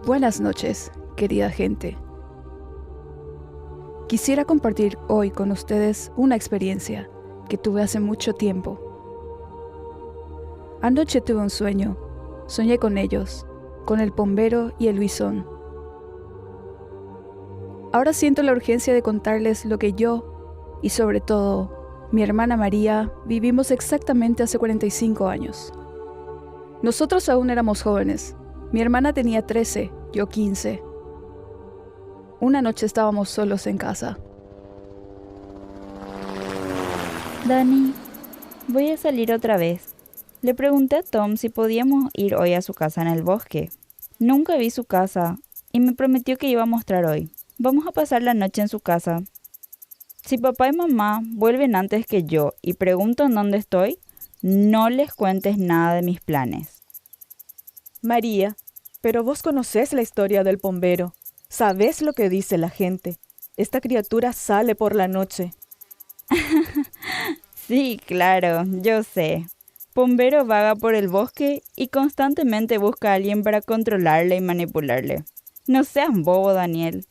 Buenas noches, querida gente. Quisiera compartir hoy con ustedes una experiencia que tuve hace mucho tiempo. Anoche tuve un sueño. Soñé con ellos, con el Pombero y el Luisón. Ahora siento la urgencia de contarles lo que yo, y sobre todo, mi hermana María, vivimos exactamente hace 45 años. Nosotros aún éramos jóvenes. Mi hermana tenía 13, yo 15. Una noche estábamos solos en casa. Dani, voy a salir otra vez. Le pregunté a Tom si podíamos ir hoy a su casa en el bosque. Nunca vi su casa y me prometió que iba a mostrar hoy. Vamos a pasar la noche en su casa. Si papá y mamá vuelven antes que yo y preguntan dónde estoy, no les cuentes nada de mis planes. María, pero vos conocés la historia del Pombero. Sabés lo que dice la gente. Esta criatura sale por la noche. Sí, claro, yo sé. Pombero vaga por el bosque y constantemente busca a alguien para controlarle y manipularle. No seas bobo, Daniel.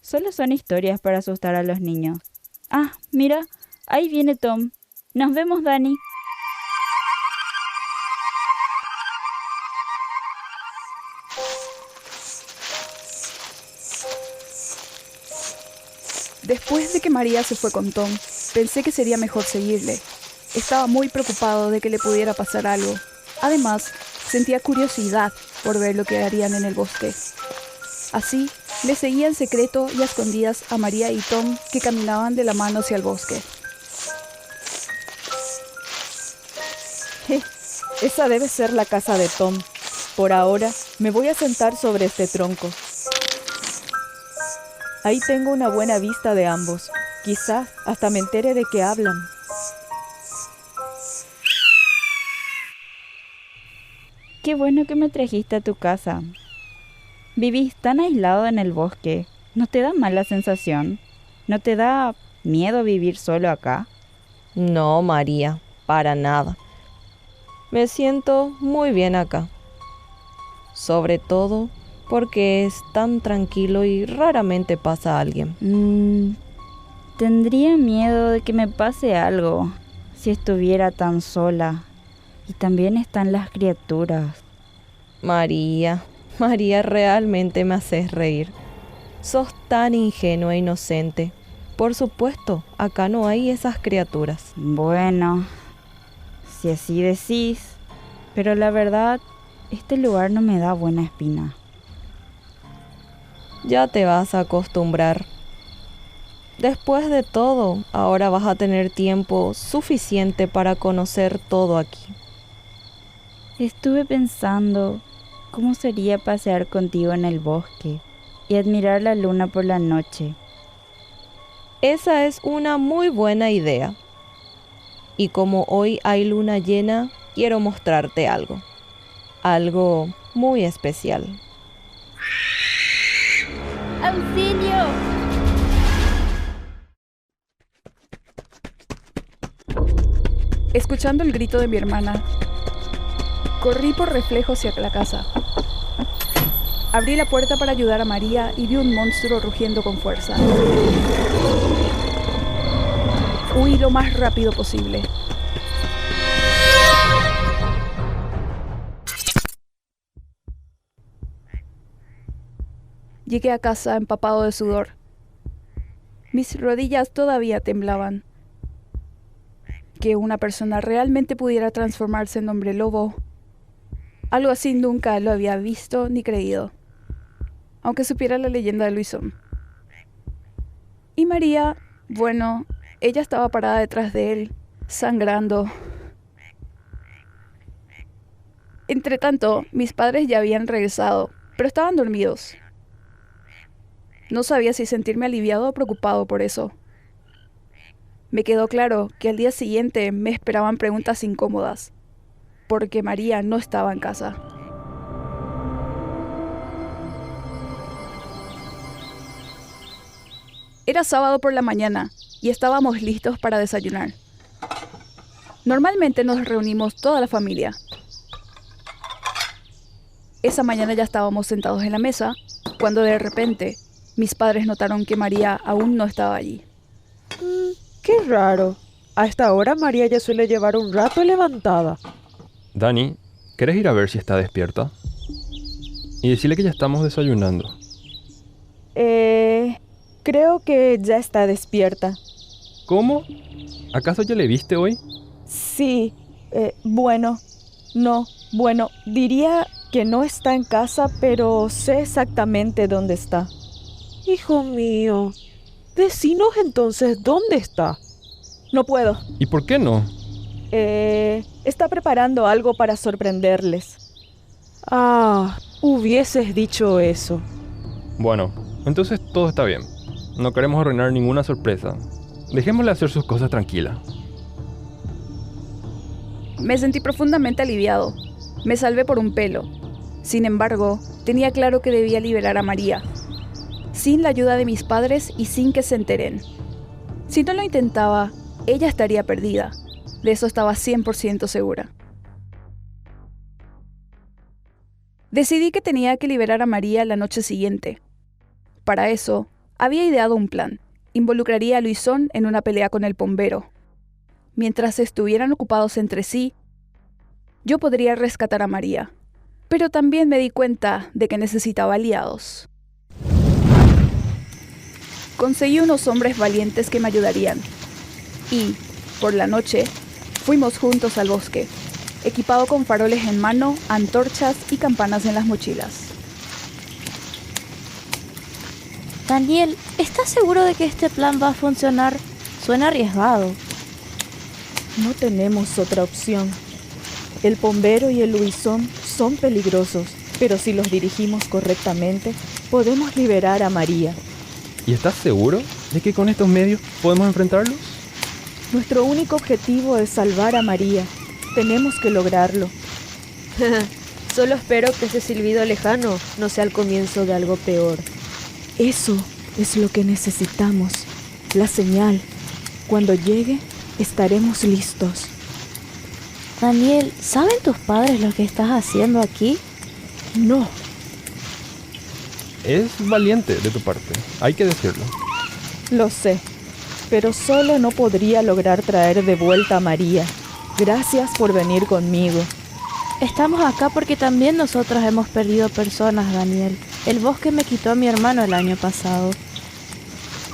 Solo son historias para asustar a los niños. Ah, mira, ahí viene Tom. Nos vemos, Dani. Después de que María se fue con Tom, pensé que sería mejor seguirle. Estaba muy preocupado de que le pudiera pasar algo. Además, sentía curiosidad por ver lo que harían en el bosque. Así, le seguía en secreto y a escondidas a María y Tom, que caminaban de la mano hacia el bosque. Esa debe ser la casa de Tom. Por ahora, me voy a sentar sobre este tronco. Ahí tengo una buena vista de ambos. Quizás hasta me entere de qué hablan. Qué bueno que me trajiste a tu casa. Vivís tan aislado en el bosque. ¿No te da mala sensación? ¿No te da miedo vivir solo acá? No, María, para nada. Me siento muy bien acá. Sobre todo porque es tan tranquilo y raramente pasa alguien. Tendría miedo de que me pase algo si estuviera tan sola. Y también están las criaturas. María, realmente me haces reír. Sos tan ingenua e inocente. Por supuesto, acá no hay esas criaturas. Bueno, si así decís, pero la verdad, este lugar no me da buena espina. Ya te vas a acostumbrar. Después de todo, ahora vas a tener tiempo suficiente para conocer todo aquí. Estuve pensando cómo sería pasear contigo en el bosque y admirar la luna por la noche. Esa es una muy buena idea. Y como hoy hay luna llena, quiero mostrarte algo. Algo muy especial. ¡Auxilio! Escuchando el grito de mi hermana, corrí por reflejo hacia la casa. Abrí la puerta para ayudar a María y vi un monstruo rugiendo con fuerza. Huí lo más rápido posible. Llegué a casa empapado de sudor. Mis rodillas todavía temblaban. Que una persona realmente pudiera transformarse en hombre lobo, algo así nunca lo había visto ni creído, aunque supiera la leyenda de Luisón. Y María, bueno, ella estaba parada detrás de él, sangrando. Entretanto, mis padres ya habían regresado, pero estaban dormidos. No sabía si sentirme aliviado o preocupado por eso. Me quedó claro que al día siguiente me esperaban preguntas incómodas, porque María no estaba en casa. Era sábado por la mañana y estábamos listos para desayunar. Normalmente nos reunimos toda la familia. Esa mañana ya estábamos sentados en la mesa, cuando de repente mis padres notaron que María aún no estaba allí. Qué raro. A esta hora María ya suele llevar un rato levantada. Dani, ¿querés ir a ver si está despierta? Y decirle que ya estamos desayunando. Creo que ya está despierta. ¿Cómo? ¿Acaso ya le viste hoy? Sí, diría que no está en casa, pero sé exactamente dónde está. Hijo mío, decinos entonces dónde está. No puedo. ¿Y por qué no? Está preparando algo para sorprenderles. Ah, hubieses dicho eso. Bueno, entonces todo está bien. No queremos arruinar ninguna sorpresa. Dejémosle hacer sus cosas tranquila. Me sentí profundamente aliviado. Me salvé por un pelo. Sin embargo, tenía claro que debía liberar a María, sin la ayuda de mis padres y sin que se enteren. Si no lo intentaba, ella estaría perdida. De eso estaba 100% segura. Decidí que tenía que liberar a María la noche siguiente. Para eso, había ideado un plan. Involucraría a Luisón en una pelea con el bombero. Mientras estuvieran ocupados entre sí, yo podría rescatar a María. Pero también me di cuenta de que necesitaba aliados. Conseguí unos hombres valientes que me ayudarían. Y, por la noche, fuimos juntos al bosque, equipado con faroles en mano, antorchas y campanas en las mochilas. Daniel, ¿estás seguro de que este plan va a funcionar? Suena arriesgado. No tenemos otra opción. El bombero y el Luisón son peligrosos, pero si los dirigimos correctamente, podemos liberar a María. ¿Y estás seguro de que con estos medios podemos enfrentarlos? Nuestro único objetivo es salvar a María. Tenemos que lograrlo. Solo espero que ese silbido lejano no sea el comienzo de algo peor. Eso es lo que necesitamos. La señal. Cuando llegue, estaremos listos. Daniel, ¿saben tus padres lo que estás haciendo aquí? No. Es valiente de tu parte, hay que decirlo. Lo sé, pero solo no podría lograr traer de vuelta a María. Gracias por venir conmigo. Estamos acá porque también nosotros hemos perdido personas, Daniel. El bosque me quitó a mi hermano el año pasado.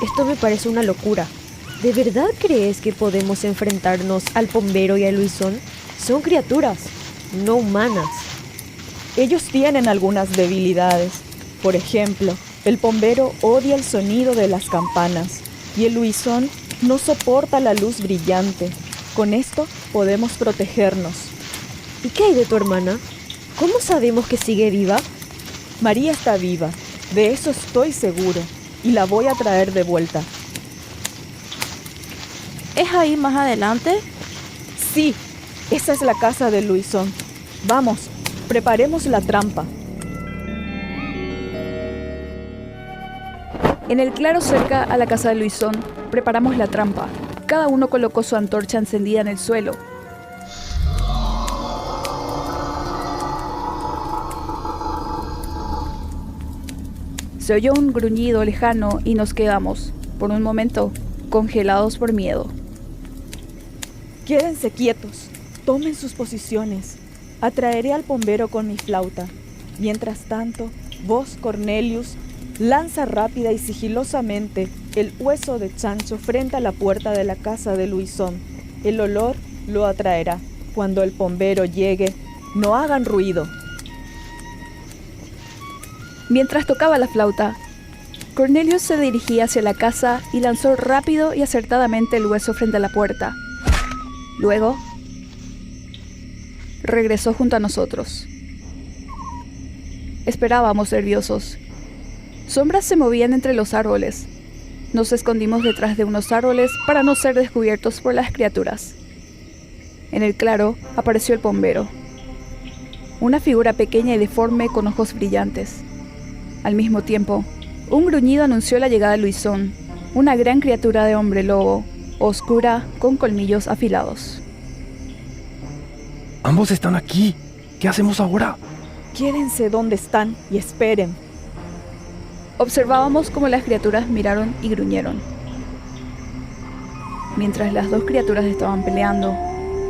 Esto me parece una locura. ¿De verdad crees que podemos enfrentarnos al bombero y a Luisón? Son criaturas, no humanas. Ellos tienen algunas debilidades. Por ejemplo, el bombero odia el sonido de las campanas y el Luisón no soporta la luz brillante. Con esto podemos protegernos. ¿Y qué hay de tu hermana? ¿Cómo sabemos que sigue viva? María está viva, de eso estoy seguro, y la voy a traer de vuelta. ¿Es ahí más adelante? Sí, esa es la casa de Luisón. Vamos, preparemos la trampa. En el claro cerca a la casa de Luisón, preparamos la trampa. Cada uno colocó su antorcha encendida en el suelo. Se oyó un gruñido lejano y nos quedamos, por un momento, congelados por miedo. Quédense quietos, tomen sus posiciones. Atraeré al bombero con mi flauta. Mientras tanto, vos, Cornelius, lanza rápida y sigilosamente el hueso de chancho frente a la puerta de la casa de Luisón. El olor lo atraerá. Cuando el bombero llegue, no hagan ruido. Mientras tocaba la flauta, Cornelius se dirigía hacia la casa y lanzó rápido y acertadamente el hueso frente a la puerta. Luego, regresó junto a nosotros. Esperábamos nerviosos. Sombras se movían entre los árboles. Nos escondimos detrás de unos árboles para no ser descubiertos por las criaturas. En el claro apareció el bombero. Una figura pequeña y deforme con ojos brillantes. Al mismo tiempo, un gruñido anunció la llegada de Luisón, una gran criatura de hombre lobo, oscura con colmillos afilados. Ambos están aquí. ¿Qué hacemos ahora? Quédense donde están y esperen. Observábamos cómo las criaturas miraron y gruñeron. Mientras las dos criaturas estaban peleando,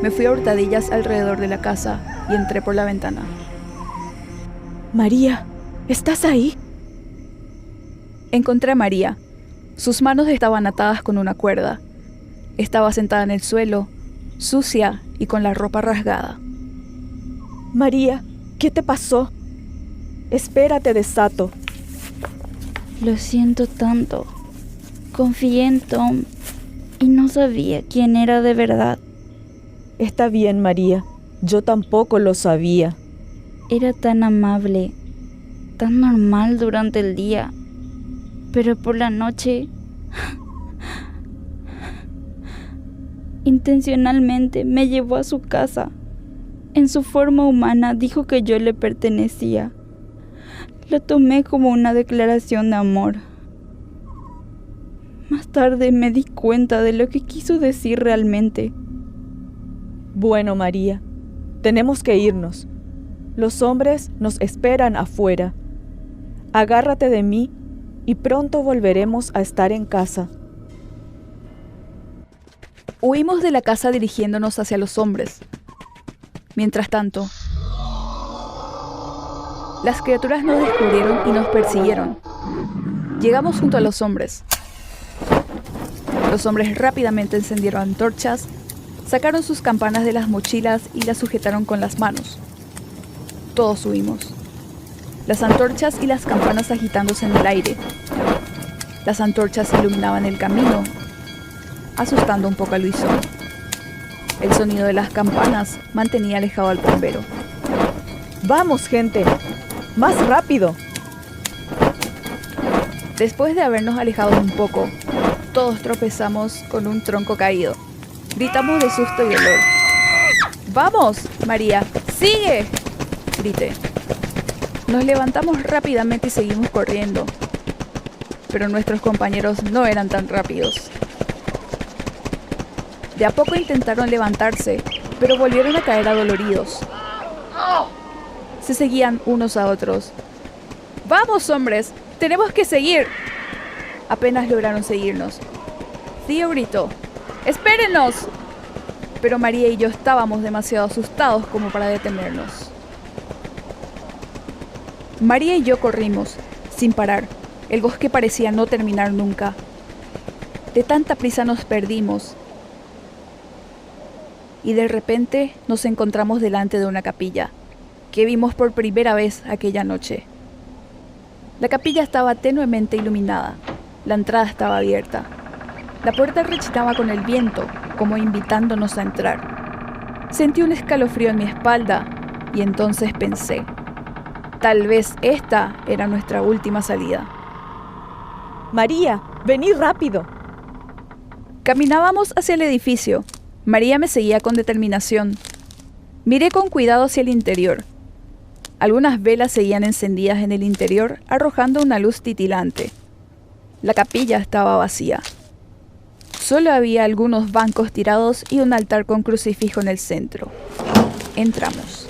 me fui a hurtadillas alrededor de la casa y entré por la ventana. María, ¿estás ahí? Encontré a María. Sus manos estaban atadas con una cuerda. Estaba sentada en el suelo, sucia y con la ropa rasgada. María, ¿qué te pasó? Espérate, desato. Lo siento tanto. Confié en Tom y no sabía quién era de verdad. Está bien, María. Yo tampoco lo sabía. Era tan amable, tan normal durante el día, pero por la noche, intencionalmente me llevó a su casa. En su forma humana dijo que yo le pertenecía. Lo tomé como una declaración de amor. Más tarde me di cuenta de lo que quiso decir realmente. Bueno, María, tenemos que irnos. Los hombres nos esperan afuera. Agárrate de mí y pronto volveremos a estar en casa. Huimos de la casa dirigiéndonos hacia los hombres. Mientras tanto, las criaturas nos descubrieron y nos persiguieron. Llegamos junto a los hombres. Los hombres rápidamente encendieron antorchas, sacaron sus campanas de las mochilas y las sujetaron con las manos. Todos huimos. Las antorchas y las campanas agitándose en el aire. Las antorchas iluminaban el camino, asustando un poco a Luisón. El sonido de las campanas mantenía alejado al bombero. ¡Vamos, gente! ¡Más rápido! Después de habernos alejado un poco, todos tropezamos con un tronco caído. Gritamos de susto y dolor. ¡Vamos, María! ¡Sigue!, grité. Nos levantamos rápidamente y seguimos corriendo. Pero nuestros compañeros no eran tan rápidos. De a poco intentaron levantarse, pero volvieron a caer adoloridos. Se seguían unos a otros. ¡Vamos, hombres! ¡Tenemos que seguir! Apenas lograron seguirnos. Theo gritó: ¡espérenos! Pero María y yo estábamos demasiado asustados como para detenernos. María y yo corrimos, sin parar. El bosque parecía no terminar nunca. De tanta prisa nos perdimos. Y de repente nos encontramos delante de una capilla, que vimos por primera vez aquella noche. La capilla estaba tenuemente iluminada. La entrada estaba abierta. La puerta rechinaba con el viento, como invitándonos a entrar. Sentí un escalofrío en mi espalda y entonces pensé: tal vez esta era nuestra última salida. María, vení rápido. Caminábamos hacia el edificio. María me seguía con determinación. Miré con cuidado hacia el interior. Algunas velas seguían encendidas en el interior, arrojando una luz titilante. La capilla estaba vacía. Solo había algunos bancos tirados y un altar con crucifijo en el centro. Entramos.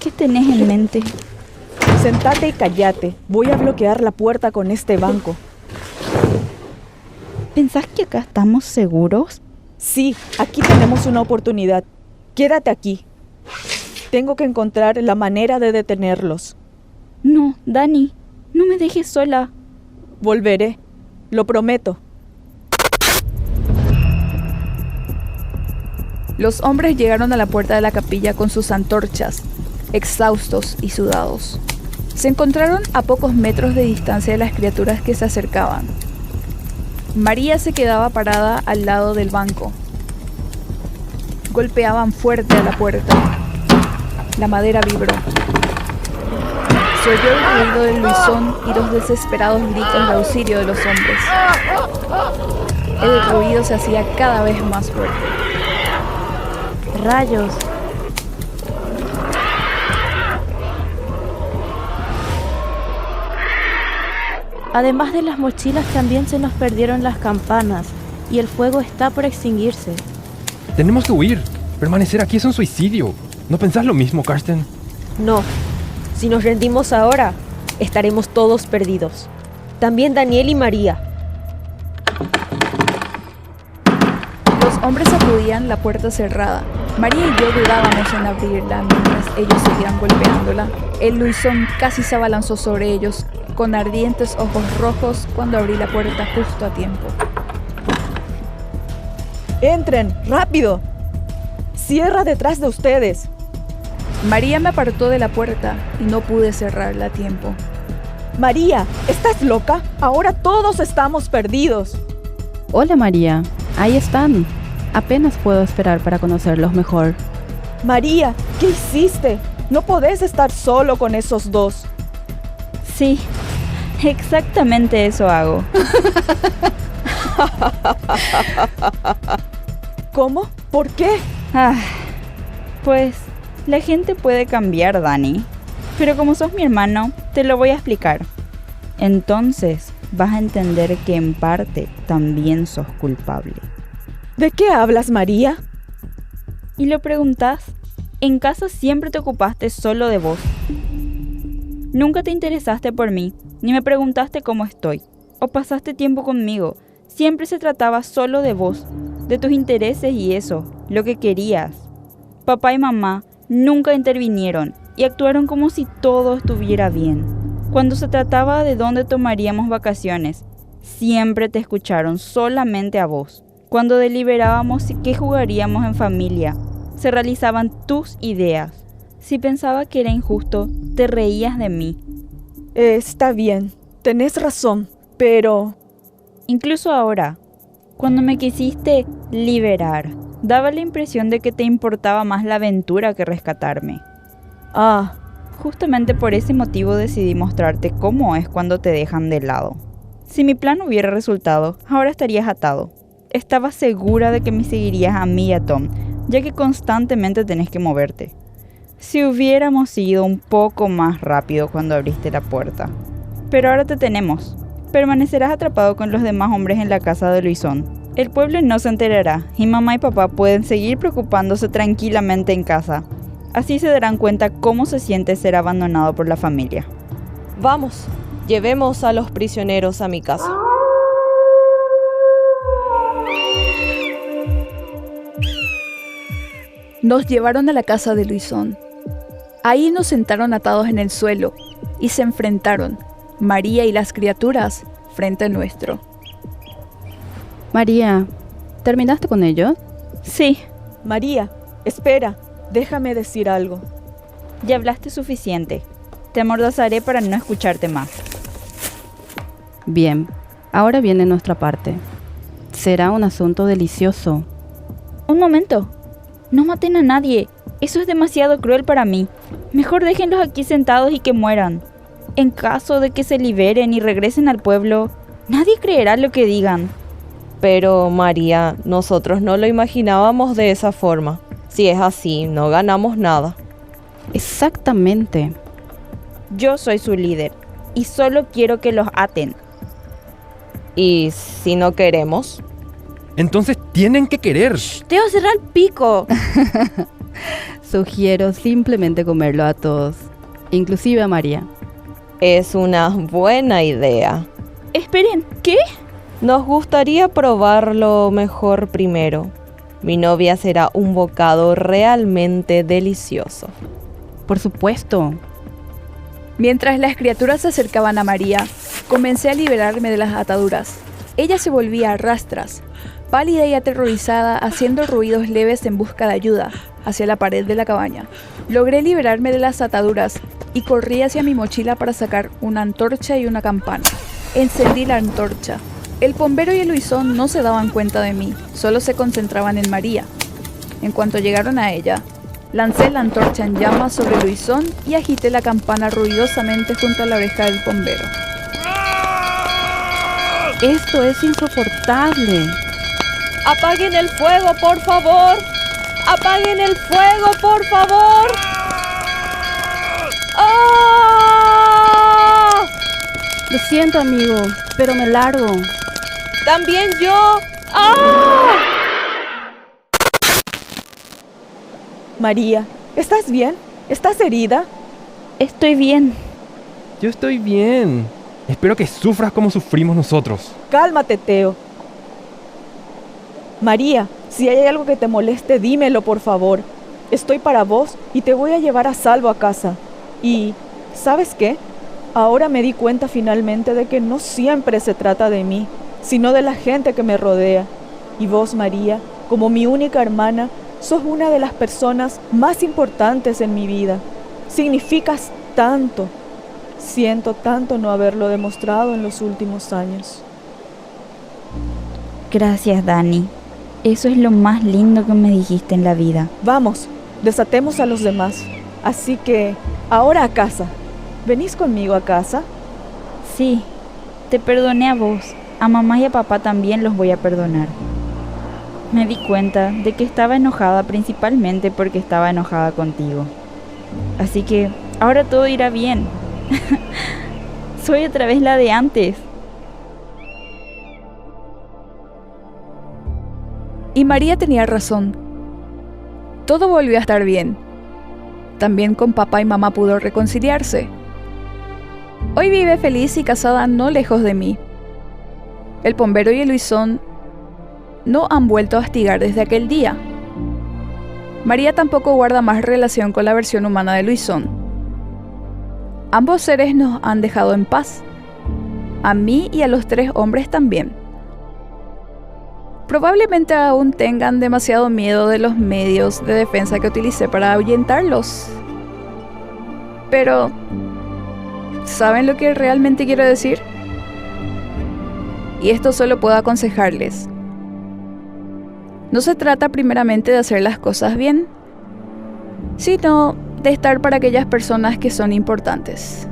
¿Qué tenés en mente? Sentate y cállate. Voy a bloquear la puerta con este banco. ¿Pensás que acá estamos seguros? Sí, aquí tenemos una oportunidad. Quédate aquí. Tengo que encontrar la manera de detenerlos. No, Dani, no me dejes sola. Volveré, lo prometo. Los hombres llegaron a la puerta de la capilla con sus antorchas, exhaustos y sudados. Se encontraron a pocos metros de distancia de las criaturas que se acercaban. María se quedaba parada al lado del banco. Golpeaban fuerte a la puerta. La madera vibró. Se oyó el ruido del luisón y los desesperados gritos de auxilio de los hombres. El ruido se hacía cada vez más fuerte. ¡Rayos! Además de las mochilas, también se nos perdieron las campanas y el fuego está por extinguirse. Tenemos que huir. Permanecer aquí es un suicidio. ¿No pensás lo mismo, Karsten? No, Si nos rendimos ahora, estaremos todos perdidos. También Daniel y María. Los hombres sacudían la puerta cerrada. María y yo dudábamos en abrirla mientras ellos seguían golpeándola. El Luisón casi se abalanzó sobre ellos, con ardientes ojos rojos, cuando abrí la puerta justo a tiempo. ¡Entren! ¡Rápido! ¡Cierra detrás de ustedes! María me apartó de la puerta y no pude cerrarla a tiempo. María, ¿estás loca? Ahora todos estamos perdidos. Hola María, ahí están. Apenas puedo esperar para conocerlos mejor. María, ¿qué hiciste? No podés estar solo con esos dos. Sí, exactamente eso hago. ¿Cómo? ¿Por qué? Pues la gente puede cambiar, Dani. Pero como sos mi hermano, te lo voy a explicar. Entonces vas a entender que en parte también sos culpable. ¿De qué hablas, María? Y lo preguntás. En casa siempre te ocupaste solo de vos. Nunca te interesaste por mí, ni me preguntaste cómo estoy, o pasaste tiempo conmigo. Siempre se trataba solo de vos, de tus intereses y eso, lo que querías. Papá y mamá nunca intervinieron y actuaron como si todo estuviera bien. Cuando se trataba de dónde tomaríamos vacaciones, siempre te escucharon solamente a vos. Cuando deliberábamos qué jugaríamos en familia, se realizaban tus ideas. Si pensaba que era injusto, te reías de mí. Está bien, tenés razón, pero... Incluso ahora, cuando me quisiste liberar, daba la impresión de que te importaba más la aventura que rescatarme. Justamente por ese motivo decidí mostrarte cómo es cuando te dejan de lado. Si mi plan hubiera resultado, ahora estarías atado. Estaba segura de que me seguirías a mí y a Tom, ya que constantemente tenés que moverte. Si hubiéramos ido un poco más rápido cuando abriste la puerta. Pero ahora te tenemos. Permanecerás atrapado con los demás hombres en la casa de Luisón. El pueblo no se enterará y mamá y papá pueden seguir preocupándose tranquilamente en casa. Así se darán cuenta cómo se siente ser abandonado por la familia. Vamos, llevemos a los prisioneros a mi casa. Nos llevaron a la casa de Luisón. Ahí nos sentaron atados en el suelo y se enfrentaron, María y las criaturas, frente nuestro. María, ¿terminaste con ellos? Sí. María, espera, déjame decir algo. Ya hablaste suficiente. Te amordazaré para no escucharte más. Bien, ahora viene nuestra parte. Será un asunto delicioso. Un momento. No maten a nadie. Eso es demasiado cruel para mí. Mejor déjenlos aquí sentados y que mueran. En caso de que se liberen y regresen al pueblo, nadie creerá lo que digan. Pero, María, nosotros no lo imaginábamos de esa forma. Si es así, no ganamos nada. Exactamente. Yo soy su líder y solo quiero que los aten. ¿Y si no queremos? Entonces tienen que querer. ¡Teo, cerrá el pico! Sugiero simplemente comerlo a todos, inclusive a María. Es una buena idea. Esperen, ¿qué? Nos gustaría probarlo mejor primero. Mi novia será un bocado realmente delicioso. Por supuesto. Mientras las criaturas se acercaban a María, comencé a liberarme de las ataduras. Ella se volvía a rastras, pálida y aterrorizada, haciendo ruidos leves en busca de ayuda, hacia la pared de la cabaña. Logré liberarme de las ataduras y corrí hacia mi mochila para sacar una antorcha y una campana. Encendí la antorcha. El bombero y el Luisón no se daban cuenta de mí, solo se concentraban en María. En cuanto llegaron a ella, lancé la antorcha en llamas sobre Luisón y agité la campana ruidosamente junto a la oreja del bombero. Esto es insoportable. ¡Apaguen el fuego, por favor! ¡Apaguen el fuego, por favor! ¡Ah! Lo siento, amigo, pero me largo. ¡También yo! ¡Ah! María, ¿estás bien? ¿Estás herida? Estoy bien. Yo estoy bien. Espero que sufras como sufrimos nosotros. Cálmate, Teo. María, si hay algo que te moleste, dímelo, por favor. Estoy para vos y te voy a llevar a salvo a casa. Y, ¿sabes qué? Ahora me di cuenta finalmente de que no siempre se trata de mí, sino de la gente que me rodea. Y vos, María, como mi única hermana, sos una de las personas más importantes en mi vida. Significas tanto. Siento tanto no haberlo demostrado en los últimos años. Gracias, Dani. Eso es lo más lindo que me dijiste en la vida. Vamos, desatemos a los demás. Así que, ahora a casa. ¿Venís conmigo a casa? Sí, te perdoné a vos. A mamá y a papá también los voy a perdonar. Me di cuenta de que estaba enojada principalmente porque estaba enojada contigo. Así que ahora todo irá bien. Soy otra vez la de antes. Y María tenía razón. Todo volvió a estar bien. También con papá y mamá pudo reconciliarse. Hoy vive feliz y casada no lejos de mí. El Pombero y el Luisón no han vuelto a hostigar desde aquel día. María tampoco guarda más relación con la versión humana de Luisón. Ambos seres nos han dejado en paz. A mí y a los 3 hombres también. Probablemente aún tengan demasiado miedo de los medios de defensa que utilicé para ahuyentarlos. Pero, ¿saben lo que realmente quiero decir? Y esto solo puedo aconsejarles. No se trata primeramente de hacer las cosas bien, sino de estar para aquellas personas que son importantes.